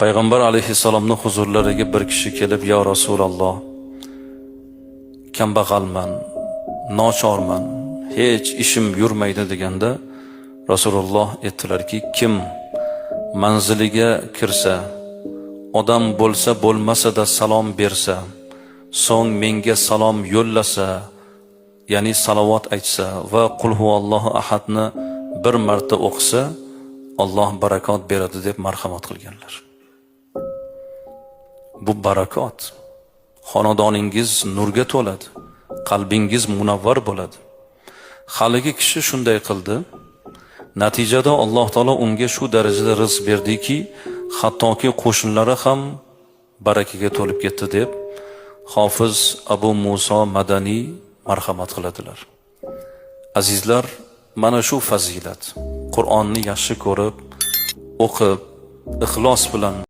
Payg'ambar alayhissalomning huzurlariga bir kishi kelib, "Ya Rasululloh, kambag'alman, nochorman, hech ishim yurmaydi" deganda Rasululloh aytdilarki, kim manziliga kirsa, odam bo'lsa bo'lmasa-da salom bersa, so'ng menga salom yo'llasa, ya'ni salovat aytsa va qul huvallohu ahadni bir marta o'qisa, Alloh barakot beradi deb marhamat qilganlar. Bu barakot. Xonadoningiz nurga to'ladi, qalbingiz munavvar bo'ladi. Haligi kishi shunday qildi. Natijada Alloh taolo unga shu darajada rizq berdiki, hattoki qo'shnilari ham barakaga to'lib ketdi deb Hofiz Abu Muso Madaniy marhamat qiladilar. Azizlar, mana shu fazilat. Qur'onni yaxshi ko'rib, o'qib, ixlos bilan